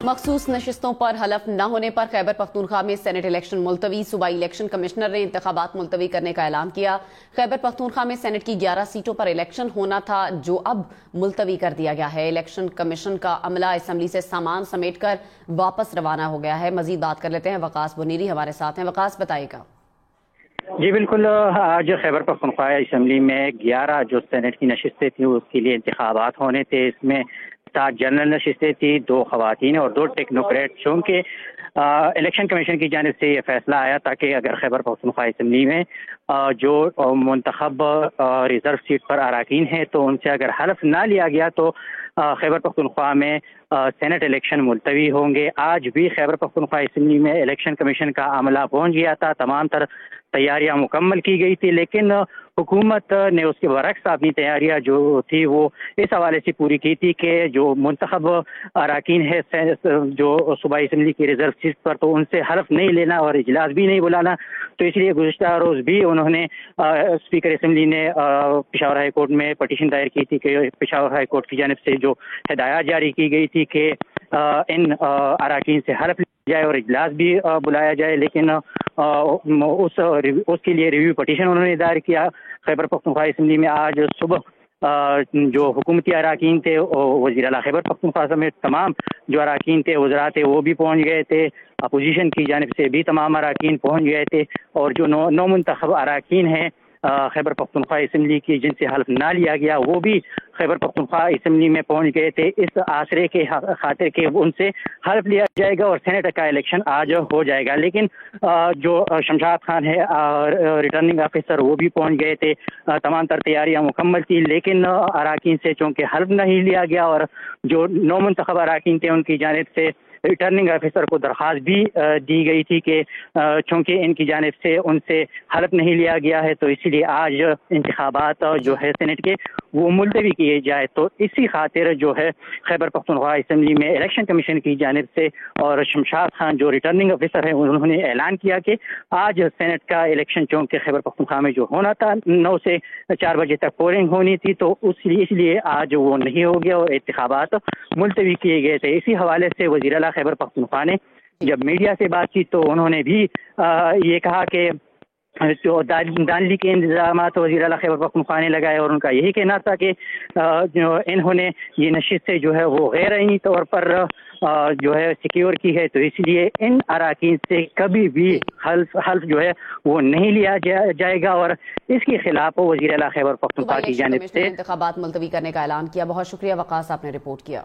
مخصوص نشستوں پر حلف نہ ہونے پر خیبر پختونخوا میں سینٹ الیکشن ملتوی۔ صوبائی الیکشن کمشنر نے انتخابات ملتوی کرنے کا اعلان کیا۔ خیبر پختونخوا میں سینٹ کی 11 سیٹوں پر الیکشن ہونا تھا جو اب ملتوی کر دیا گیا ہے۔ الیکشن کمیشن کا عملہ اسمبلی سے سامان سمیٹ کر واپس روانہ ہو گیا ہے۔ مزید بات کر لیتے ہیں، وقاص بنیری ہمارے ساتھ ہیں۔ وقاص بتائے گا۔ جی بالکل، آج خیبر پختونخوا اسمبلی میں 11 جو سینٹ کی نشستیں تھیں اس کے لیے انتخابات ہونے تھے۔ اس میں 7 جنرل نشستیں تھیں، 2 خواتین اور 2 ٹیکنوکریٹ، چونکہ الیکشن کمیشن کی جانب سے یہ فیصلہ آیا تھا کہ اگر خیبر پختونخوا اسمبلی میں جو منتخب ریزرو سیٹ پر اراکین ہیں تو ان سے اگر حلف نہ لیا گیا تو خیبر پختونخوا میں سینٹ الیکشن ملتوی ہوں گے۔ آج بھی خیبر پختونخوا اسمبلی میں الیکشن کمیشن کا عملہ پہنچ گیا تھا، تمام تر تیاریاں مکمل کی گئی تھی، لیکن حکومت نے اس کے برعکس اپنی تیاریاں جو تھی وہ اس حوالے سے پوری کی تھی کہ جو منتخب اراکین ہے جو صوبائی اسمبلی کی ریزرو سیٹ پر، تو ان سے حلف نہیں لینا اور اجلاس بھی نہیں بلانا۔ تو اس لیے گزشتہ روز بھی انہوں نے اسپیکر اسمبلی نے پشاور ہائی کورٹ میں پٹیشن دائر کی تھی کہ پشاور ہائی کورٹ کی جانب سے جو ہدایات جاری کی گئی تھی کہ ان اراکین سے حلف جائے اور اجلاس بھی بلایا جائے، لیکن اس کے لیے ریویو پٹیشن انہوں نے دائر کیا۔ خیبر پختونخوا اسمبلی میں آج صبح جو حکومتی اراکین تھے، وزیر اعلیٰ خیبر پختونخوا سمیت تمام جو اراکین تھے، وزراء تھے، وہ بھی پہنچ گئے تھے۔ اپوزیشن کی جانب سے بھی تمام اراکین پہنچ گئے تھے، اور جو نو منتخب اراکین ہیں خیبر پختونخوا اسمبلی کی جن سے حلف نہ لیا گیا، وہ بھی خیبر پختونخوا اسمبلی میں پہنچ گئے تھے اس آسرے کے خاطر کہ ان سے حلف لیا جائے گا اور سینٹ کا الیکشن آج ہو جائے گا۔ لیکن جو شمشاد خان ہے ریٹرننگ آفیسر، وہ بھی پہنچ گئے تھے، تمام تر تیاریاں مکمل تھی، لیکن اراکین سے چونکہ حلف نہیں لیا گیا اور جو نو منتخب اراکین تھے ان کی جانب سے ریٹرننگ آفیسر کو درخواست بھی دی گئی تھی کہ چونکہ ان کی جانب سے ان سے حلف نہیں لیا گیا ہے تو اسی لیے آج انتخابات جو ہے سینٹ کے وہ ملتوی کیے جائے۔ تو اسی خاطر جو ہے خیبر پختونخوا اسمبلی میں الیکشن کمیشن کی جانب سے اور شمشاد خان جو ریٹرننگ آفیسر ہیں انہوں نے اعلان کیا کہ آج سینٹ کا الیکشن چونکہ خیبر پختونخوا میں جو ہونا تھا 9 سے 4 بجے تک پولنگ ہونی تھی، تو اس لیے آج وہ نہیں ہو گیا اور انتخابات ملتوی کیے گئے تھے۔ اسی حوالے سے وزیر اعلیٰ خیبر پختونخوا نے جب میڈیا سے بات کی تو انہوں نے بھی یہ کہا کہ جو دانلی کے انتظامات وزیر اعلیٰ خیبر پختونخوا نے لگائے، اور ان کا یہی کہنا تھا کہ انہوں نے یہ نشستیں جو ہے وہ غیر آئینی طور پر جو ہے سیکیور کی ہے، تو اس لیے ان اراکین سے کبھی بھی حلف جو ہے وہ نہیں لیا جائے گا، اور اس کے خلاف وزیر اعلیٰ خیبر پختونخوا کی جانب سے انتخابات ملتوی کرنے کا اعلان کیا۔ بہت شکریہ وقاص، آپ نے رپورٹ کیا۔